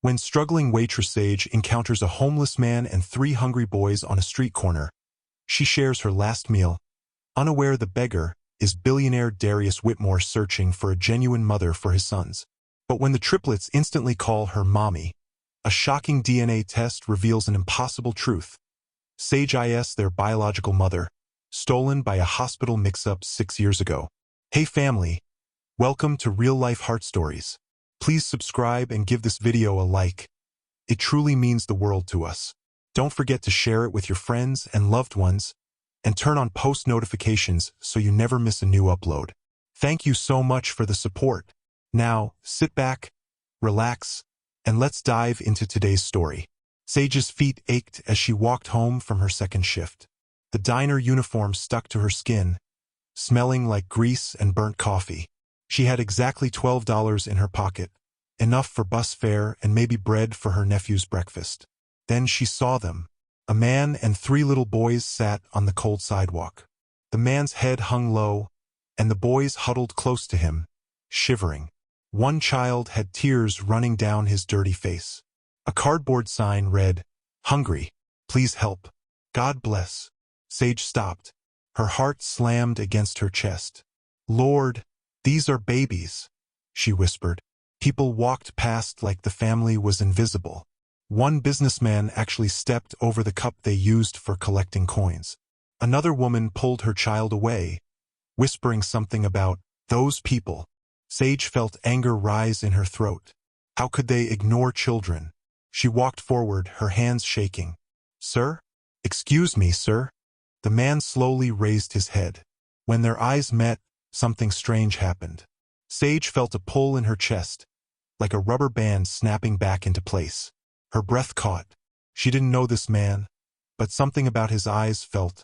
When struggling waitress Sage encounters a homeless man and 3 hungry boys on a street corner, she shares her last meal. Unaware the beggar is billionaire Darius Whitmore searching for a genuine mother for his sons. But when the triplets instantly call her mommy, a shocking DNA test reveals an impossible truth. Sage is their biological mother, stolen by a hospital mix-up 6 years ago. Hey family, welcome to Real Life Heart Stories. Please subscribe and give this video a like. It truly means the world to us. Don't forget to share it with your friends and loved ones, and turn on post notifications so you never miss a new upload. Thank you so much for the support. Now, sit back, relax, and let's dive into today's story. Sage's feet ached as she walked home from her second shift. The diner uniform stuck to her skin, smelling like grease and burnt coffee. She had exactly $12 in her pocket, enough for bus fare and maybe bread for her nephew's breakfast. Then she saw them. A man and 3 little boys sat on the cold sidewalk. The man's head hung low, and the boys huddled close to him, shivering. One child had tears running down his dirty face. A cardboard sign read, "Hungry. Please help. God bless." Sage stopped. Her heart slammed against her chest. "Lord, these are babies," she whispered. People walked past like the family was invisible. One businessman actually stepped over the cup they used for collecting coins. Another woman pulled her child away, whispering something about those people. Sage felt anger rise in her throat. How could they ignore children? She walked forward, her hands shaking. "Sir? Excuse me, sir." The man slowly raised his head. When their eyes met, something strange happened. Sage felt a pull in her chest, like a rubber band snapping back into place. Her breath caught. She didn't know this man, but something about his eyes felt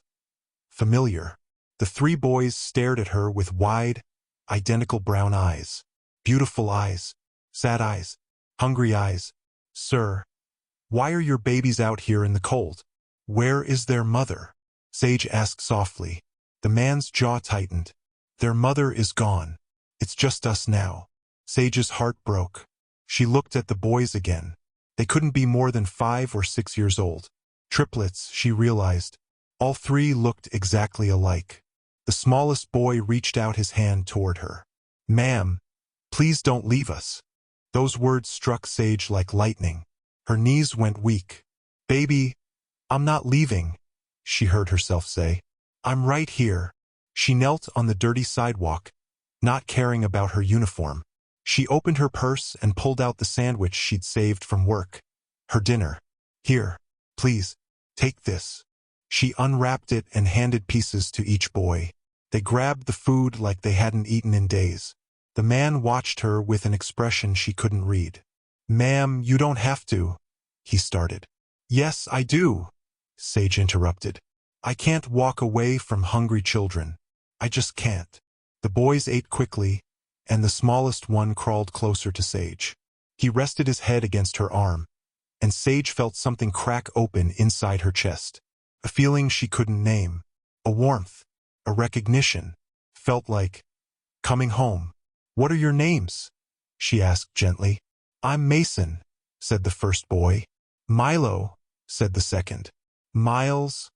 familiar. The 3 boys stared at her with wide, identical brown eyes. Beautiful eyes, sad eyes, hungry eyes. "Sir, why are your babies out here in the cold? Where is their mother?" Sage asked softly. The man's jaw tightened. "Their mother is gone. It's just us now." Sage's heart broke. She looked at the boys again. They couldn't be more than 5 or 6 years old. Triplets, she realized. All 3 looked exactly alike. The smallest boy reached out his hand toward her. "Ma'am, please don't leave us." Those words struck Sage like lightning. Her knees went weak. "Baby, I'm not leaving," she heard herself say. "I'm right here." She knelt on the dirty sidewalk, not caring about her uniform. She opened her purse and pulled out the sandwich she'd saved from work. Her dinner. "Here, please, take this." She unwrapped it and handed pieces to each boy. They grabbed the food like they hadn't eaten in days. The man watched her with an expression she couldn't read. "Ma'am, you don't have to," he started. "Yes, I do," Sage interrupted. "I can't walk away from hungry children. I just can't." The boys ate quickly, and the smallest one crawled closer to Sage. He rested his head against her arm, and Sage felt something crack open inside her chest. A feeling she couldn't name. A warmth, a recognition. Felt like coming home. "What are your names?" she asked gently. "I'm Mason," said the first boy. "Milo," said the second. "Miles,"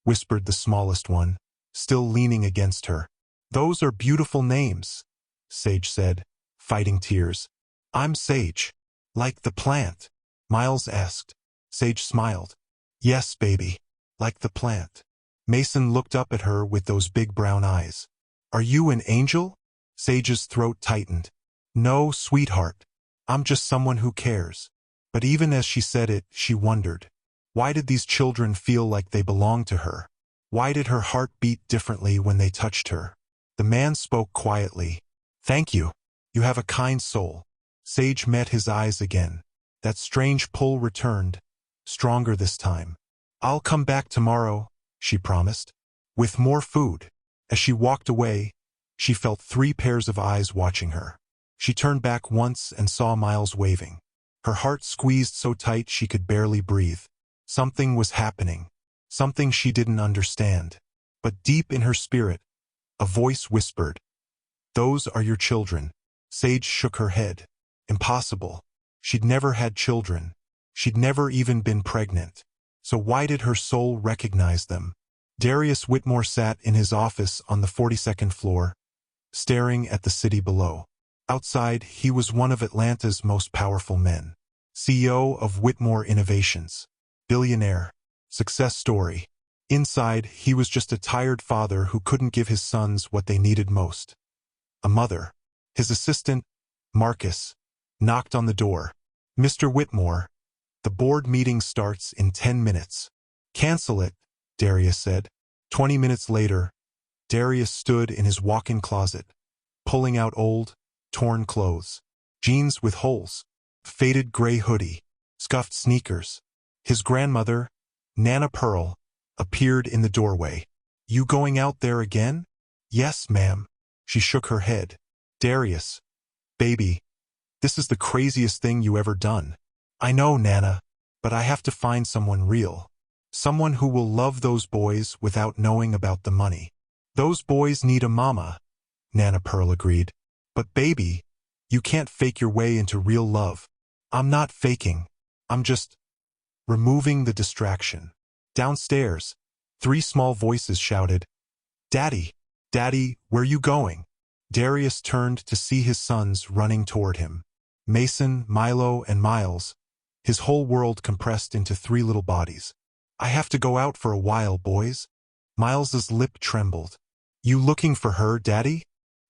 whispered the smallest one, still leaning against her. "Those are beautiful names," Sage said, fighting tears. "I'm Sage." "Like the plant?" Miles asked. Sage smiled. "Yes, baby, like the plant." Mason looked up at her with those big brown eyes. "Are you an angel?" Sage's throat tightened. "No, sweetheart. I'm just someone who cares." But even as she said it, she wondered. Why did these children feel like they belonged to her? Why did her heart beat differently when they touched her? The man spoke quietly. "Thank you. You have a kind soul." Sage met his eyes again. That strange pull returned, stronger this time. "I'll come back tomorrow," she promised, "with more food." As she walked away, she felt 3 pairs of eyes watching her. She turned back once and saw Miles waving. Her heart squeezed so tight she could barely breathe. Something was happening, something she didn't understand. But deep in her spirit, a voice whispered, "Those are your children." Sage shook her head. "Impossible." She'd never had children. She'd never even been pregnant. So why did her soul recognize them? Darius Whitmore sat in his office on the 42nd floor, staring at the city below. Outside, he was one of Atlanta's most powerful men. CEO of Whitmore Innovations. Billionaire. Success story. Inside, he was just a tired father who couldn't give his sons what they needed most. A mother. His assistant, Marcus, knocked on the door. "Mr. Whitmore, the board meeting starts in 10 minutes. Cancel it," Darius said. 20 minutes later, Darius stood in his walk-in closet, pulling out old, torn clothes, jeans with holes, faded gray hoodie, scuffed sneakers. His grandmother, Nana Pearl, appeared in the doorway. "You going out there again?" "Yes, ma'am." She shook her head. "Darius, baby, this is the craziest thing you ever done." "I know, Nana, but I have to find someone real. Someone who will love those boys without knowing about the money." "Those boys need a mama," Nana Pearl agreed. "But baby, you can't fake your way into real love." "I'm not faking. I'm just removing the distraction." Downstairs, 3 small voices shouted, "Daddy, Daddy, where you going?" Darius turned to see his sons running toward him. Mason, Milo, and Miles, his whole world compressed into 3 little bodies. "I have to go out for a while, boys." Miles's lip trembled. "You looking for her, Daddy?"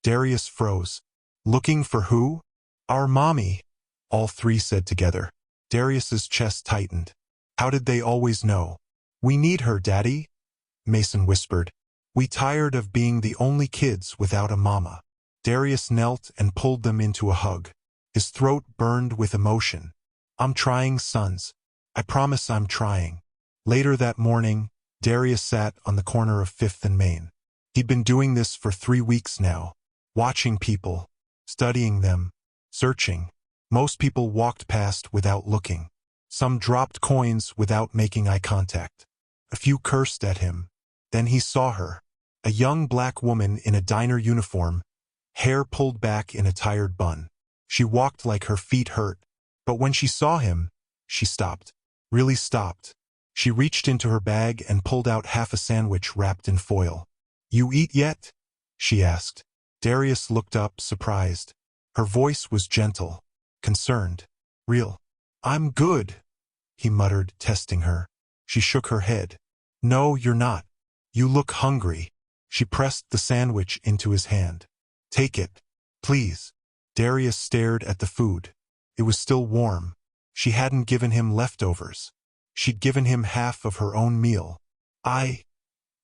Darius froze. "Looking for who?" "Our mommy," all 3 said together. Darius's chest tightened. How did they always know? "We need her, Daddy," Mason whispered. "We tired of being the only kids without a mama." Darius knelt and pulled them into a hug. His throat burned with emotion. "I'm trying, sons. I promise I'm trying." Later that morning, Darius sat on the corner of 5th and Main. He'd been doing this for 3 weeks now, watching people, studying them, searching. Most people walked past without looking. Some dropped coins without making eye contact. A few cursed at him. Then he saw her. A young black woman in a diner uniform, hair pulled back in a tired bun. She walked like her feet hurt. But when she saw him, she stopped. Really stopped. She reached into her bag and pulled out half a sandwich wrapped in foil. "You eat yet?" she asked. Darius looked up, surprised. Her voice was gentle, concerned, real. "I'm good," he muttered, testing her. She shook her head. "No, you're not. You look hungry." She pressed the sandwich into his hand. "Take it, please." Darius stared at the food. It was still warm. She hadn't given him leftovers. She'd given him half of her own meal.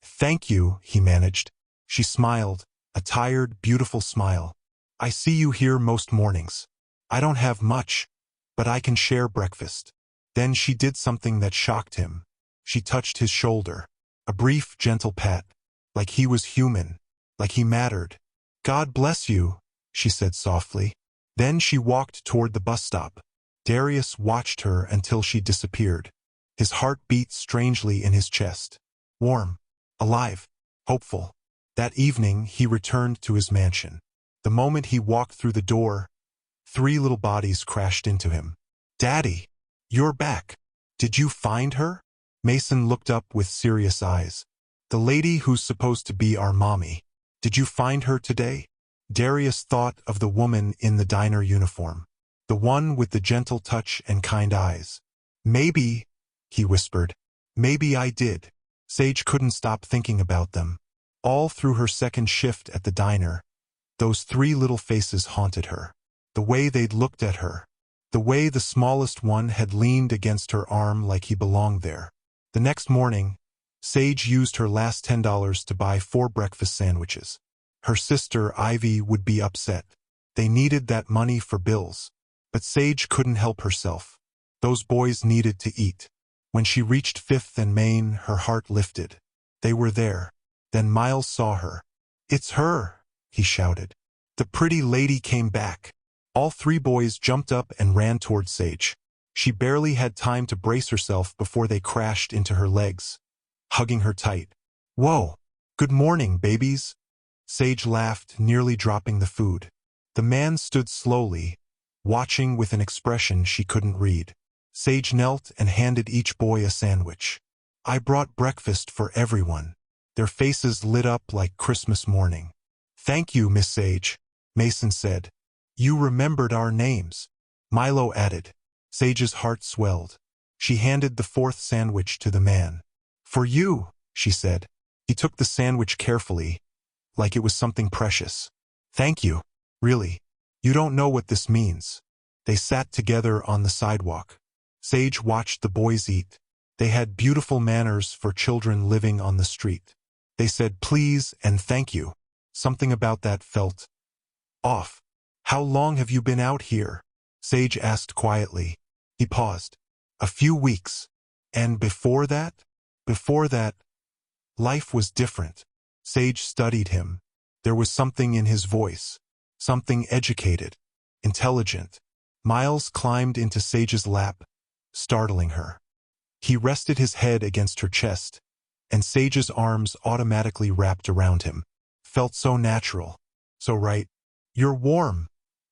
Thank you," he managed. She smiled, a tired, beautiful smile. "I see you here most mornings. I don't have much, but I can share breakfast." Then she did something that shocked him. She touched his shoulder. A brief, gentle pat, like he was human, like he mattered. "God bless you," she said softly. Then she walked toward the bus stop. Darius watched her until she disappeared. His heart beat strangely in his chest. Warm, alive, hopeful. That evening, he returned to his mansion. The moment he walked through the door, 3 little bodies crashed into him. "Daddy, you're back. Did you find her?" Mason looked up with serious eyes. "The lady who's supposed to be our mommy. Did you find her today?" Darius thought of the woman in the diner uniform. The one with the gentle touch and kind eyes. "Maybe," he whispered. "Maybe I did." Sage couldn't stop thinking about them. All through her second shift at the diner, those 3 little faces haunted her. The way they'd looked at her. The way the smallest one had leaned against her arm like he belonged there. The next morning, Sage used her last $10 to buy 4 breakfast sandwiches. Her sister, Ivy, would be upset. They needed that money for bills. But Sage couldn't help herself. Those boys needed to eat. When she reached 5th and Main, her heart lifted. They were there. Then Miles saw her. "It's her," he shouted. "The pretty lady came back." All 3 boys jumped up and ran toward Sage. She barely had time to brace herself before they crashed into her legs, hugging her tight. "Whoa! Good morning, babies." Sage laughed, nearly dropping the food. The man stood slowly, watching with an expression she couldn't read. Sage knelt and handed each boy a sandwich. "I brought breakfast for everyone." Their faces lit up like Christmas morning. "Thank you, Miss Sage," Mason said. "You remembered our names," Milo added. Sage's heart swelled. She handed the fourth sandwich to the man. "For you," she said. He took the sandwich carefully, like it was something precious. "Thank you. Really. You don't know what this means." They sat together on the sidewalk. Sage watched the boys eat. They had beautiful manners for children living on the street. They said please and thank you. Something about that felt off. "How long have you been out here?" Sage asked quietly. He paused. "A few weeks." "And before that?" "Before that, life was different." Sage studied him. There was something in his voice. Something educated, intelligent. Miles climbed into Sage's lap, startling her. He rested his head against her chest, and Sage's arms automatically wrapped around him. Felt so natural, so right. "You're warm,"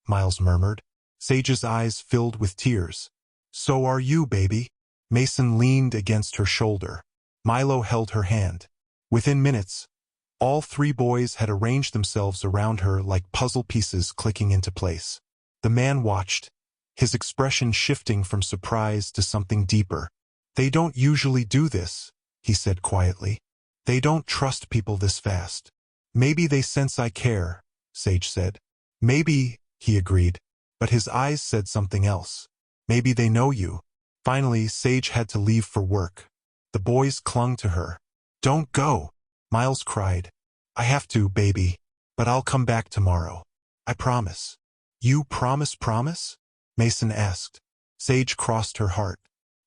Miles murmured. Sage's eyes filled with tears. "So are you, baby." Mason leaned against her shoulder. Milo held her hand. Within minutes, all three boys had arranged themselves around her like puzzle pieces clicking into place. The man watched, his expression shifting from surprise to something deeper. "They don't usually do this," he said quietly. "They don't trust people this fast." "Maybe they sense I care," Sage said. "Maybe," he agreed, but his eyes said something else. "Maybe they know you." Finally, Sage had to leave for work. The boys clung to her. "Don't go," Miles cried. "I have to, baby, but I'll come back tomorrow. I promise." "You promise? Mason asked. Sage crossed her heart.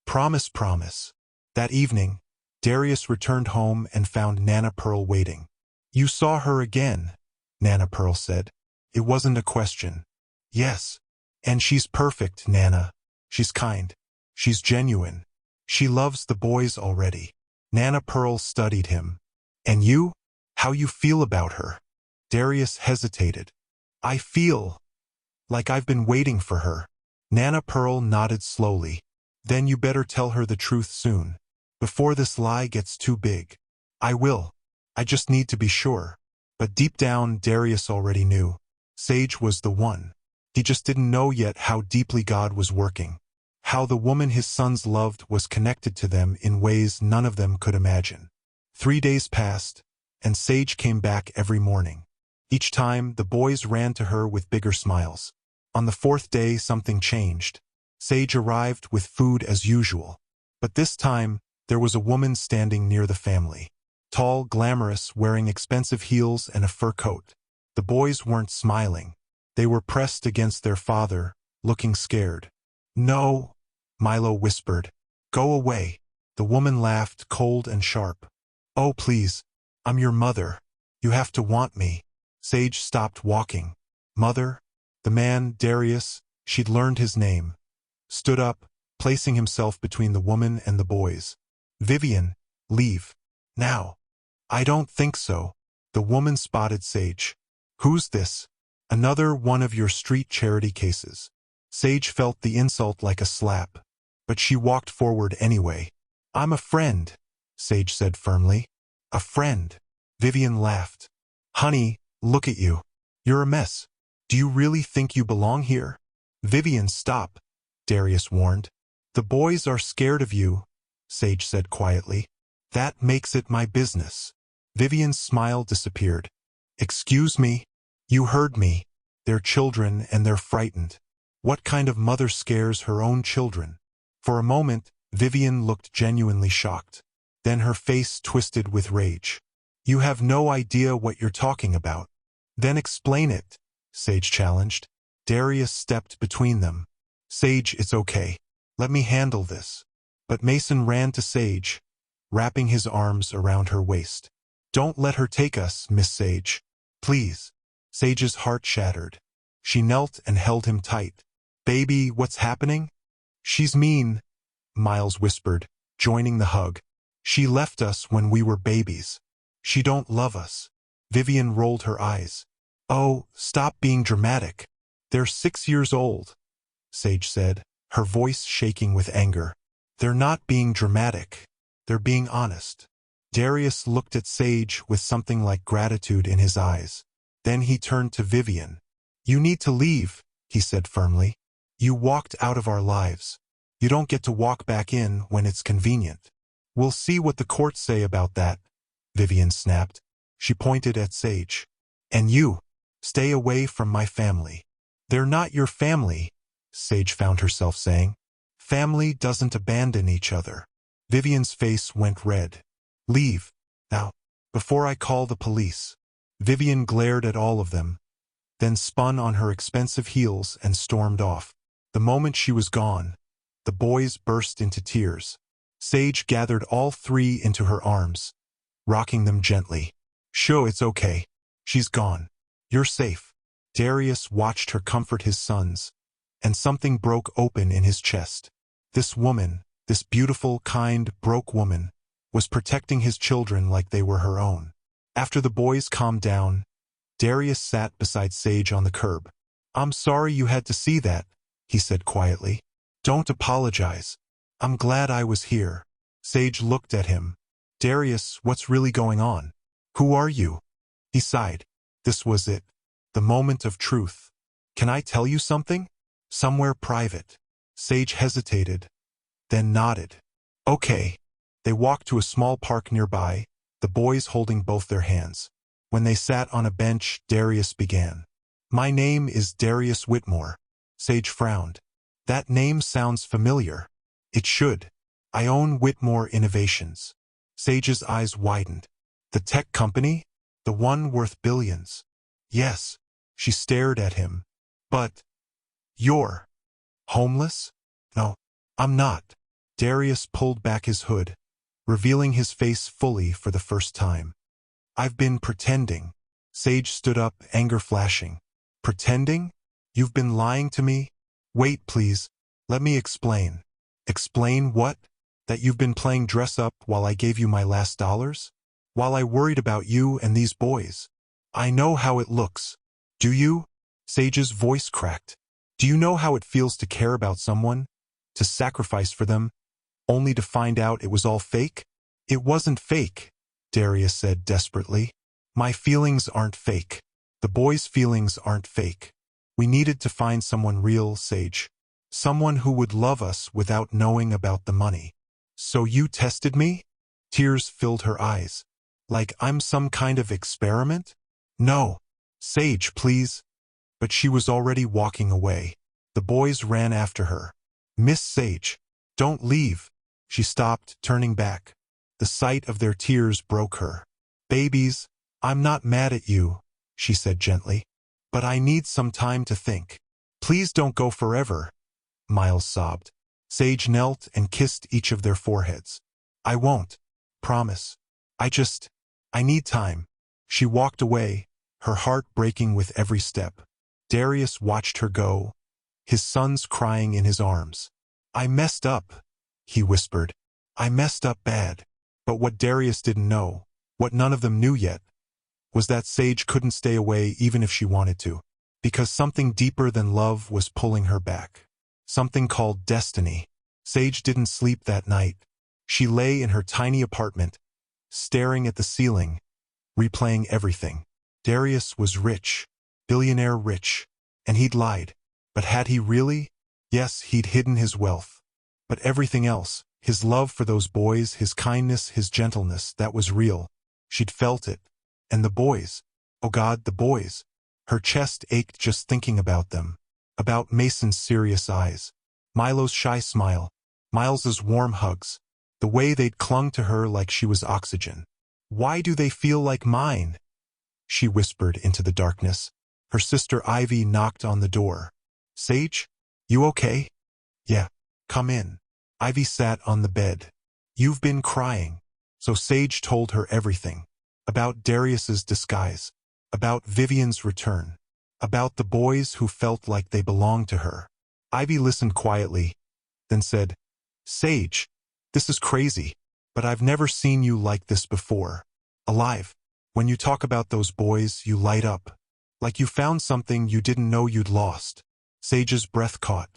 "Promise, promise." That evening, Darius returned home and found Nana Pearl waiting. "You saw her again," Nana Pearl said. It wasn't a question. "Yes. And she's perfect, Nana. She's kind. She's genuine. She loves the boys already." Nana Pearl studied him. "And you? How you feel about her?" Darius hesitated. "I feel like I've been waiting for her." Nana Pearl nodded slowly. "Then you better tell her the truth soon, before this lie gets too big." "I will. I just need to be sure." But deep down, Darius already knew. Sage was the one. He just didn't know yet how deeply God was working. How the woman his sons loved was connected to them in ways none of them could imagine. 3 days passed, and Sage came back every morning. Each time, the boys ran to her with bigger smiles. On the 4th day, something changed. Sage arrived with food as usual. But this time, there was a woman standing near the family. Tall, glamorous, wearing expensive heels and a fur coat. The boys weren't smiling. They were pressed against their father, looking scared. "No," Milo whispered. "Go away." The woman laughed, cold and sharp. "Oh, please. I'm your mother. You have to want me." Sage stopped walking. "Mother?" The man, Darius, she'd learned his name, stood up, placing himself between the woman and the boys. "Vivian, leave. Now." "I don't think so." The woman spotted Sage. "Who's this?" "Another one of your street charity cases." Sage felt the insult like a slap, but she walked forward anyway. "I'm a friend," Sage said firmly. "A friend." Vivian laughed. "Honey, look at you. You're a mess. Do you really think you belong here?" "Vivian, stop," Darius warned. "The boys are scared of you," Sage said quietly. "That makes it my business." Vivian's smile disappeared. "Excuse me? You heard me. They're children and they're frightened. What kind of mother scares her own children?" For a moment, Vivian looked genuinely shocked. Then her face twisted with rage. "You have no idea what you're talking about." "Then explain it," Sage challenged. Darius stepped between them. "Sage, it's okay. Let me handle this." But Mason ran to Sage, wrapping his arms around her waist. "Don't let her take us, Miss Sage. Please." Sage's heart shattered. She knelt and held him tight. "Baby, what's happening?" "She's mean," Miles whispered, joining the hug. "She left us when we were babies. She don't love us." Vivian rolled her eyes. "Oh, stop being dramatic. They're 6 years old." Sage said, her voice shaking with anger. They're not being dramatic. They're being honest. Darius looked at Sage with something like gratitude in his eyes. Then he turned to Vivian. You need to leave, he said firmly. You walked out of our lives. You don't get to walk back in when it's convenient. We'll see what the courts say about that, Vivian snapped. She pointed at Sage. And you, stay away from my family. They're not your family, Sage found herself saying. Family doesn't abandon each other. Vivian's face went red. Leave, now, before I call the police. Vivian glared at all of them, then spun on her expensive heels and stormed off. The moment she was gone, the boys burst into tears. Sage gathered all three into her arms, rocking them gently. Sure, it's okay. She's gone. You're safe. Darius watched her comfort his sons, and something broke open in his chest. This woman, this beautiful, kind, broke woman, was protecting his children like they were her own. After the boys calmed down, Darius sat beside Sage on the curb. I'm sorry you had to see that, he said quietly. Don't apologize. I'm glad I was here. Sage looked at him. Darius, what's really going on? Who are you? He sighed. This was it. The moment of truth. Can I tell you something? Somewhere private. Sage hesitated, then nodded. Okay. They walked to a small park nearby, the boys holding both their hands. When they sat on a bench, Darius began. My name is Darius Whitmore. Sage frowned. That name sounds familiar. It should. I own Whitmore Innovations. Sage's eyes widened. The tech company? The one worth billions? Yes. She stared at him. But you're homeless? No, I'm not. Darius pulled back his hood, revealing his face fully for the first time. I've been pretending. Sage stood up, anger flashing. Pretending? You've been lying to me? Wait, please. Let me explain. Explain what? That you've been playing dress up while I gave you my last dollars? While I worried about you and these boys? I know how it looks. Do you? Sage's voice cracked. Do you know how it feels to care about someone? To sacrifice for them? Only to find out it was all fake? It wasn't fake, Darius said desperately. My feelings aren't fake. The boys' feelings aren't fake. We needed to find someone real, Sage. Someone who would love us without knowing about the money. So you tested me? Tears filled her eyes. Like I'm some kind of experiment? No. Sage, please. But she was already walking away. The boys ran after her. Miss Sage, don't leave. She stopped, turning back. The sight of their tears broke her. Babies, I'm not mad at you, she said gently. But I need some time to think. Please don't go forever, Miles sobbed. Sage knelt and kissed each of their foreheads. I won't. Promise. I need time. She walked away, her heart breaking with every step. Darius watched her go, his sons crying in his arms. I messed up, he whispered. I messed up bad. But what Darius didn't know, what none of them knew yet, was that Sage couldn't stay away even if she wanted to, because something deeper than love was pulling her back. Something called destiny. Sage didn't sleep that night. She lay in her tiny apartment, staring at the ceiling, replaying everything. Darius was rich, billionaire rich, and he'd lied. But had he really? Yes, he'd hidden his wealth. But everything else, his love for those boys, his kindness, his gentleness, that was real. She'd felt it. And the boys. Oh God, the boys. Her chest ached just thinking about them. About Mason's serious eyes. Milo's shy smile. Miles's warm hugs. The way they'd clung to her like she was oxygen. Why do they feel like mine? She whispered into the darkness. Her sister Ivy knocked on the door. Sage? You okay? Yeah. Come in. Ivy sat on the bed. You've been crying. So Sage told her everything. About Darius's disguise. About Vivian's return. About the boys who felt like they belonged to her. Ivy listened quietly, then said, Sage, this is crazy, but I've never seen you like this before. Alive. When you talk about those boys, you light up. Like you found something you didn't know you'd lost. Sage's breath caught.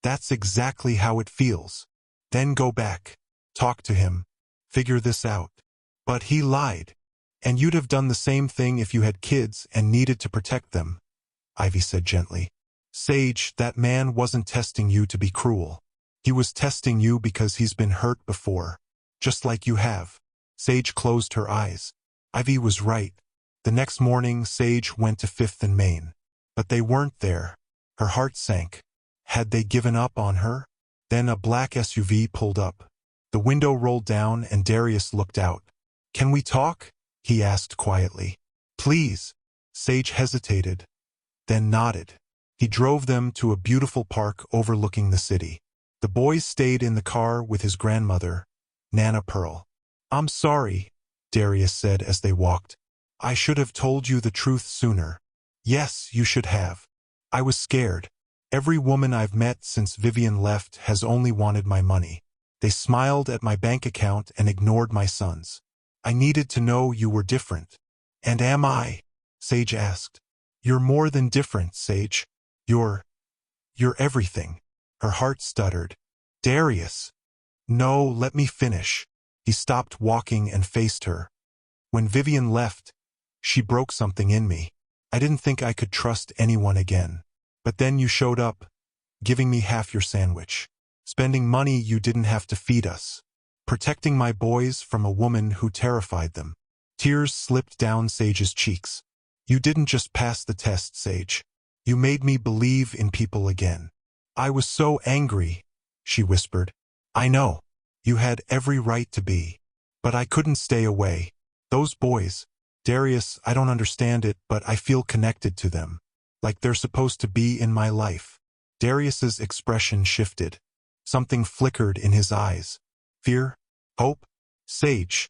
That's exactly how it feels. Then go back. Talk to him. Figure this out. But he lied. And you'd have done the same thing if you had kids and needed to protect them, Ivy said gently. Sage, that man wasn't testing you to be cruel. He was testing you because he's been hurt before. Just like you have. Sage closed her eyes. Ivy was right. The next morning, Sage went to 5th and Main. But they weren't there. Her heart sank. Had they given up on her? Then a black SUV pulled up. The window rolled down and Darius looked out. Can we talk? He asked quietly. Please. Sage hesitated, then nodded. He drove them to a beautiful park overlooking the city. The boys stayed in the car with his grandmother, Nana Pearl. I'm sorry, Darius said as they walked. I should have told you the truth sooner. Yes, you should have. I was scared. Every woman I've met since Vivian left has only wanted my money. They smiled at my bank account and ignored my sons. I needed to know you were different. And am I? Sage asked. You're more than different, Sage. You're everything. Her heart stuttered. Darius. No, let me finish. He stopped walking and faced her. When Vivian left, she broke something in me. I didn't think I could trust anyone again. But then you showed up, giving me half your sandwich. Spending money you didn't have to feed us. Protecting my boys from a woman who terrified them. Tears slipped down Sage's cheeks. You didn't just pass the test, Sage. You made me believe in people again. I was so angry, she whispered. I know. You had every right to be. But I couldn't stay away. Those boys, Darius, I don't understand it, but I feel connected to them. Like they're supposed to be in my life. Darius's expression shifted. Something flickered in his eyes. Fear? Hope? Sage.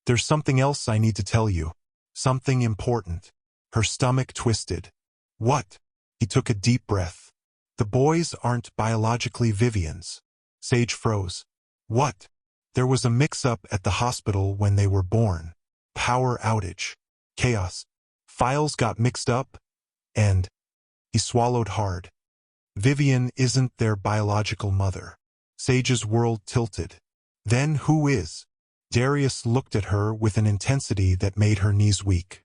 There's something else I need to tell you. Something important. Her stomach twisted. What? He took a deep breath. The boys aren't biologically Vivian's. Sage froze. What? There was a mix-up at the hospital when they were born. Power outage. Chaos. Files got mixed up, and he swallowed hard. Vivian isn't their biological mother. Sage's world tilted. Then who is? Darius looked at her with an intensity that made her knees weak.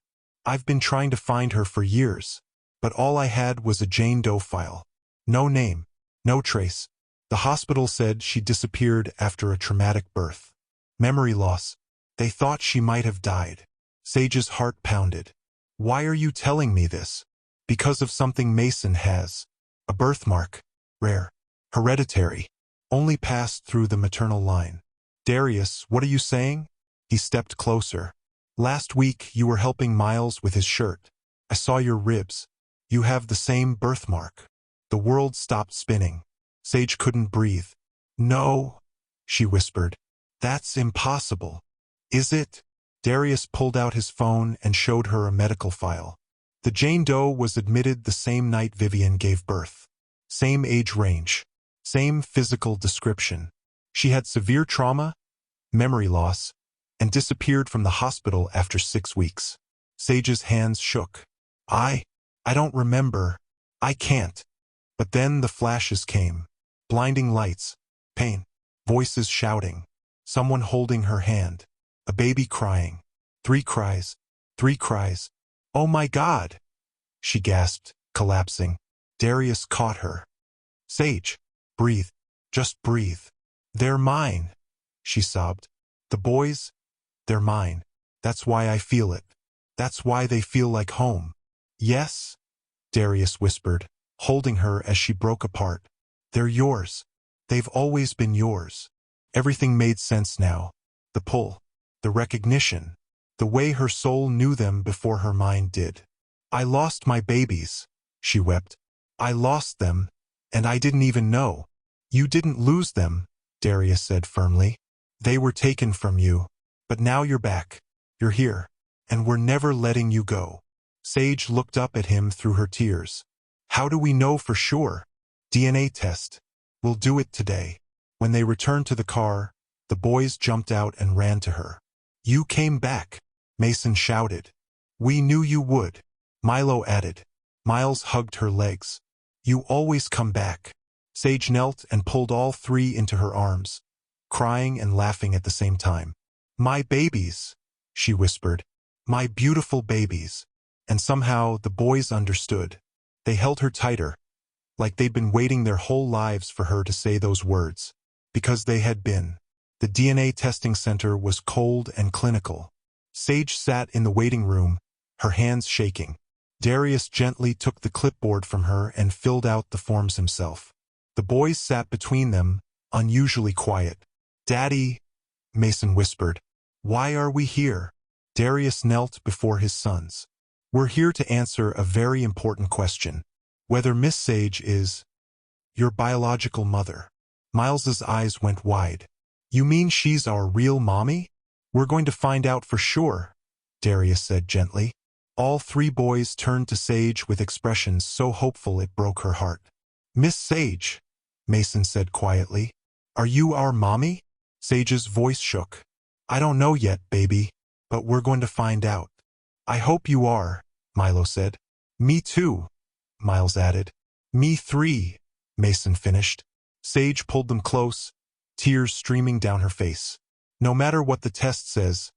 I've been trying to find her for years, but all I had was a Jane Doe file. No name, no trace. The hospital said she disappeared after a traumatic birth. Memory loss. They thought she might have died. Sage's heart pounded. Why are you telling me this? Because of something Mason has. A birthmark. Rare. Hereditary. Only passed through the maternal line. Darius, what are you saying? He stepped closer. Last week you were helping Miles with his shirt. I saw your ribs. You have the same birthmark. The world stopped spinning. Sage couldn't breathe. No, she whispered. That's impossible. Is it? Darius pulled out his phone and showed her a medical file. The Jane Doe was admitted the same night Vivian gave birth. Same age range. Same physical description. She had severe trauma, memory loss, and disappeared from the hospital after 6 weeks. Sage's hands shook. I don't remember. I can't. But then the flashes came. Blinding lights. Pain. Voices shouting. Someone holding her hand. A baby crying. 3 cries. 3 cries. Oh my God! She gasped, collapsing. Darius caught her. Sage, breathe. Just breathe. They're mine, she sobbed. The boys, they're mine. That's why I feel it. That's why they feel like home. Yes, Darius whispered, holding her as she broke apart. They're yours. They've always been yours. Everything made sense now. The pull, the recognition, the way her soul knew them before her mind did. I lost my babies, she wept. I lost them, and I didn't even know. You didn't lose them, Darius said firmly. They were taken from you, but now you're back. You're here, and we're never letting you go. Sage looked up at him through her tears. How do we know for sure? DNA test. We'll do it today. When they returned to the car, the boys jumped out and ran to her. You came back, Mason shouted. We knew you would, Milo added. Miles hugged her legs. You always come back. Sage knelt and pulled all three into her arms, crying and laughing at the same time. "My babies," she whispered. "My beautiful babies." And somehow the boys understood. They held her tighter, like they'd been waiting their whole lives for her to say those words. Because they had been. The DNA testing center was cold and clinical. Sage sat in the waiting room, her hands shaking. Darius gently took the clipboard from her and filled out the forms himself. The boys sat between them, unusually quiet. "Daddy," Mason whispered. "Why are we here?" Darius knelt before his sons. "We're here to answer a very important question. Whether Miss Sage is your biological mother." Miles's eyes went wide. "You mean she's our real mommy?" "We're going to find out for sure," Darius said gently. All three boys turned to Sage with expressions so hopeful it broke her heart. "Miss Sage," Mason said quietly, "are you our mommy?" Sage's voice shook. "I don't know yet, baby, but we're going to find out." "I hope you are," Milo said. "Me too," Miles added. "Me three," Mason finished. Sage pulled them close, tears streaming down her face. "No matter what the test says,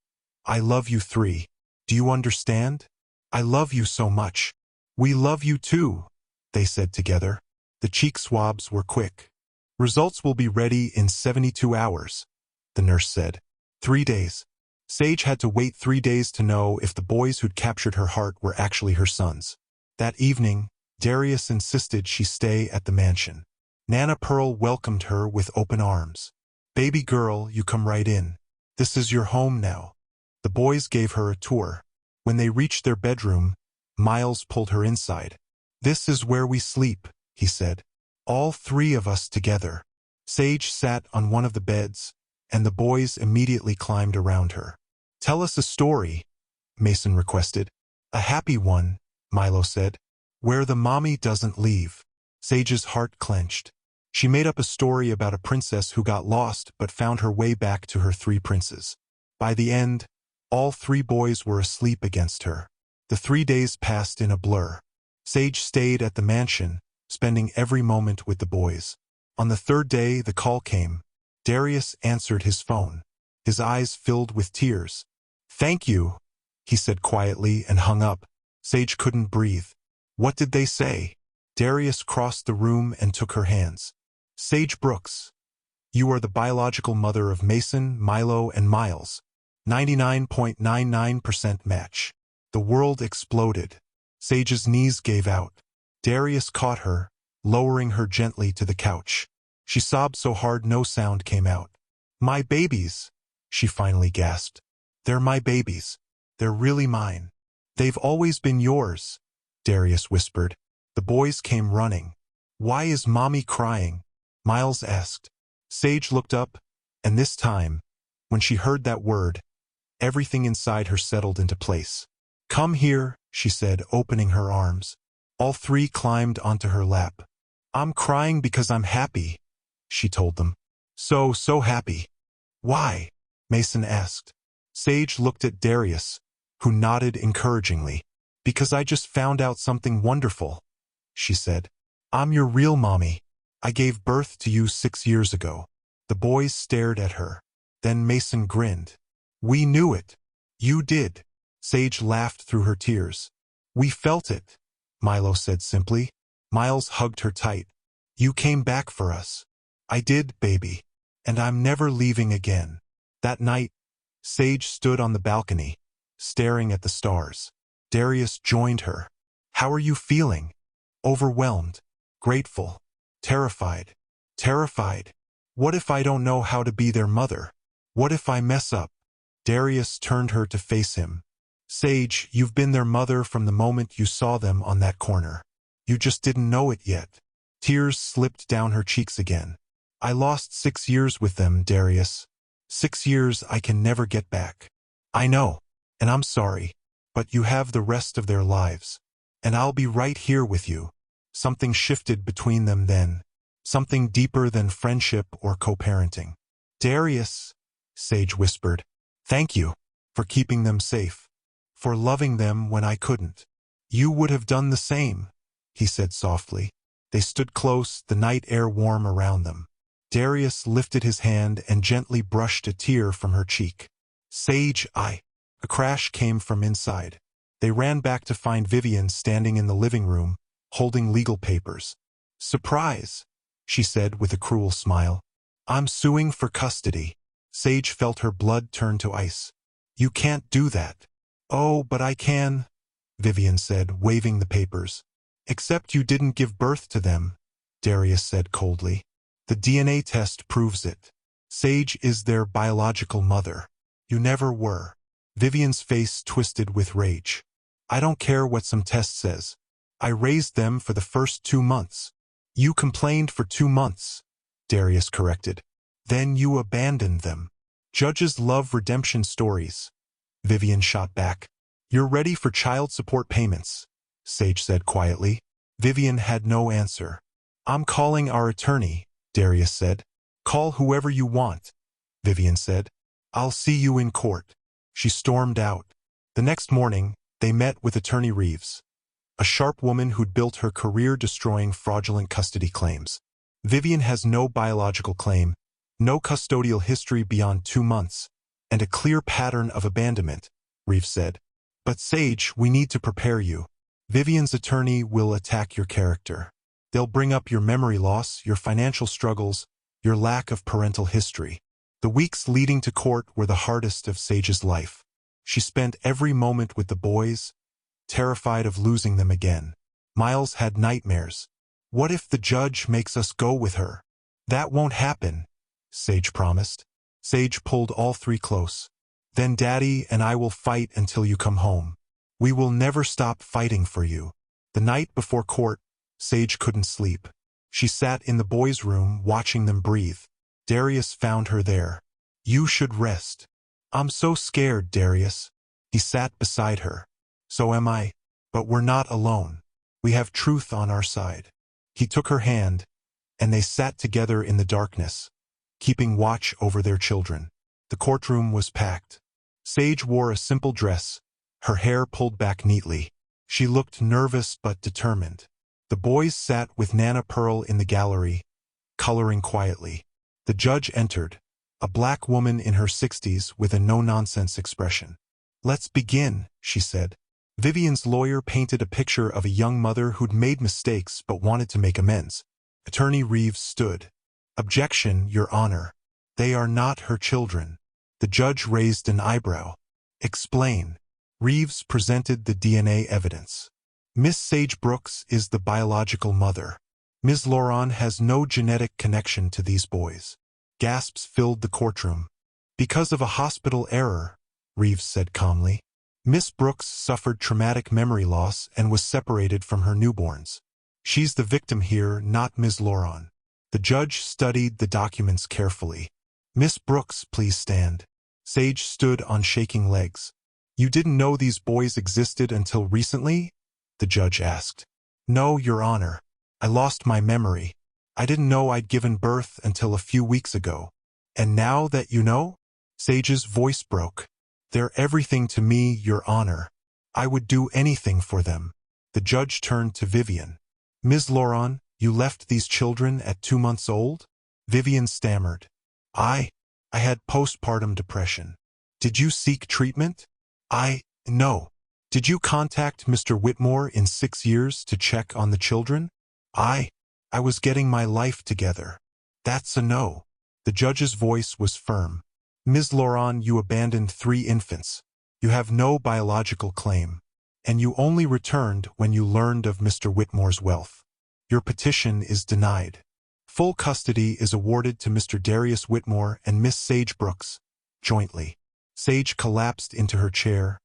I love you three. Do you understand? I love you so much." "We love you too," they said together. The cheek swabs were quick. "Results will be ready in 72 hours, the nurse said. 3 days. Sage had to wait 3 days to know if the boys who'd captured her heart were actually her sons. That evening, Darius insisted she stay at the mansion. Nana Pearl welcomed her with open arms. "Baby girl, you come right in. This is your home now." The boys gave her a tour. When they reached their bedroom, Miles pulled her inside. "This is where we sleep," he said. "All three of us together." Sage sat on one of the beds, and the boys immediately climbed around her. "Tell us a story," Mason requested. "A happy one," Milo said. "Where the mommy doesn't leave." Sage's heart clenched. She made up a story about a princess who got lost but found her way back to her 3 princes. By the end, all 3 boys were asleep against her. The 3 days passed in a blur. Sage stayed at the mansion, spending every moment with the boys. On the 3rd day, the call came. Darius answered his phone. His eyes filled with tears. "Thank you," he said quietly and hung up. Sage couldn't breathe. "What did they say?" Darius crossed the room and took her hands. "Sage Brooks, you are the biological mother of Mason, Milo, and Miles. 99.99% match." The world exploded. Sage's knees gave out. Darius caught her, lowering her gently to the couch. She sobbed so hard no sound came out. "My babies," she finally gasped. "They're my babies. They're really mine." "They've always been yours," Darius whispered. The boys came running. "Why is mommy crying?" Miles asked. Sage looked up, and this time, when she heard that word, everything inside her settled into place. "Come here," she said, opening her arms. All 3 climbed onto her lap. "I'm crying because I'm happy," she told them. So happy." "Why?" Mason asked. Sage looked at Darius, who nodded encouragingly. "Because I just found out something wonderful," she said. "I'm your real mommy. I gave birth to you 6 years ago." The boys stared at her. Then Mason grinned. "We knew it." "You did." Sage laughed through her tears. "We felt it," Milo said simply. Miles hugged her tight. "You came back for us." "I did, baby. And I'm never leaving again." That night, Sage stood on the balcony, staring at the stars. Darius joined her. "How are you feeling?" "Overwhelmed. Grateful. Terrified." "Terrified? What if I don't know how to be their mother? What if I mess up?" Darius turned her to face him. "Sage, you've been their mother from the moment you saw them on that corner. You just didn't know it yet." Tears slipped down her cheeks again. "I lost 6 years with them, Darius. 6 years I can never get back." "I know, and I'm sorry, but you have the rest of their lives. And I'll be right here with you." Something shifted between them then. Something deeper than friendship or co-parenting. "Darius," Sage whispered, "thank you for keeping them safe. For loving them when I couldn't." "You would have done the same," he said softly. They stood close, the night air warm around them. Darius lifted his hand and gently brushed a tear from her cheek. Sage, A crash came from inside. They ran back to find Vivian standing in the living room, holding legal papers. Surprise, she said with a cruel smile. I'm suing for custody. Sage felt her blood turn to ice. You can't do that. Oh, but I can, Vivian said, waving the papers. Except you didn't give birth to them, Darius said coldly. The DNA test proves it. Sage is their biological mother. You never were. Vivian's face twisted with rage. I don't care what some test says. I raised them for the first 2 months. You complained for 2 months, Darius corrected. Then you abandoned them. Judges love redemption stories, Vivian shot back. You're ready for child support payments, Sage said quietly. Vivian had no answer. I'm calling our attorney, Darius said. Call whoever you want, Vivian said. I'll see you in court. She stormed out. The next morning, they met with Attorney Reeves, a sharp woman who'd built her career destroying fraudulent custody claims. Vivian has no biological claim, no custodial history beyond 2 months, and a clear pattern of abandonment, Reeves said. But Sage, we need to prepare you. Vivian's attorney will attack your character. They'll bring up your memory loss, your financial struggles, your lack of parental history. The weeks leading to court were the hardest of Sage's life. She spent every moment with the boys, terrified of losing them again. Miles had nightmares. What if the judge makes us go with her? That won't happen, Sage promised. Sage pulled all 3 close. Then Daddy and I will fight until you come home. We will never stop fighting for you. The night before court, Sage couldn't sleep. She sat in the boys' room watching them breathe. Darius found her there. You should rest. I'm so scared, Darius. He sat beside her. So am I. But we're not alone. We have truth on our side. He took her hand, and they sat together in the darkness, keeping watch over their children. The courtroom was packed. Sage wore a simple dress, her hair pulled back neatly. She looked nervous but determined. The boys sat with Nana Pearl in the gallery, coloring quietly. The judge entered, a black woman in her 60s with a no-nonsense expression. Let's begin, she said. Vivian's lawyer painted a picture of a young mother who'd made mistakes but wanted to make amends. Attorney Reeves stood. Objection, Your Honor. They are not her children. The judge raised an eyebrow. Explain. Reeves presented the DNA evidence. Miss Sage Brooks is the biological mother. Ms. Laurent has no genetic connection to these boys. Gasps filled the courtroom. Because of a hospital error, Reeves said calmly. Miss Brooks suffered traumatic memory loss and was separated from her newborns. She's the victim here, not Ms. Laurent. The judge studied the documents carefully. Miss Brooks, please stand. Sage stood on shaking legs. You didn't know these boys existed until recently? The judge asked. No, Your Honor. I lost my memory. I didn't know I'd given birth until a few weeks ago. And now that you know? Sage's voice broke. They're everything to me, Your Honor. I would do anything for them. The judge turned to Vivian. Ms. Laurent, you left these children at 2 months old? Vivian stammered. I had postpartum depression. Did you seek treatment? No. Did you contact Mr. Whitmore in 6 years to check on the children? I was getting my life together. That's a no. The judge's voice was firm. Ms. Laurent, you abandoned 3 infants. You have no biological claim. And you only returned when you learned of Mr. Whitmore's wealth. Your petition is denied. Full custody is awarded to Mr. Darius Whitmore and Miss Sage Brooks, jointly. Sage collapsed into her chair,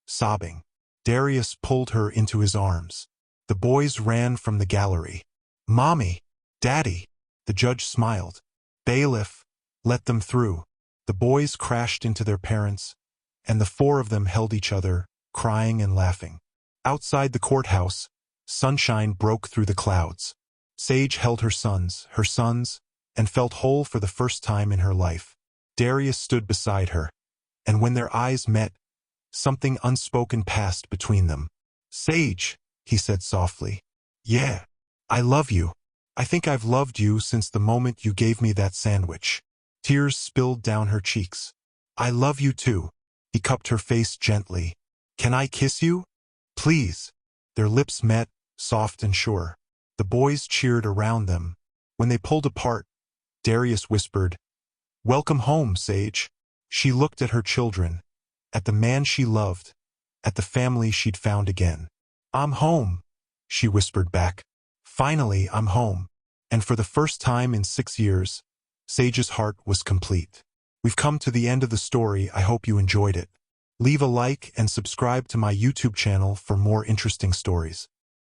sobbing. Darius pulled her into his arms. The boys ran from the gallery. Mommy! Daddy! The judge smiled. Bailiff, let them through. The boys crashed into their parents, and the 4 of them held each other, crying and laughing. Outside the courthouse, sunshine broke through the clouds. Sage held her sons, and felt whole for the first time in her life. Darius stood beside her, and when their eyes met, something unspoken passed between them. Sage, he said softly. Yeah, I love you. I think I've loved you since the moment you gave me that sandwich. Tears spilled down her cheeks. I love you too. He cupped her face gently. Can I kiss you? Please. Their lips met, soft and sure. The boys cheered around them. When they pulled apart, Darius whispered, Welcome home, Sage. She looked at her children, at the man she loved, at the family she'd found again. I'm home, she whispered back. Finally, I'm home. And for the first time in 6 years, Sage's heart was complete. We've come to the end of the story. I hope you enjoyed it. Leave a like and subscribe to my YouTube channel for more interesting stories.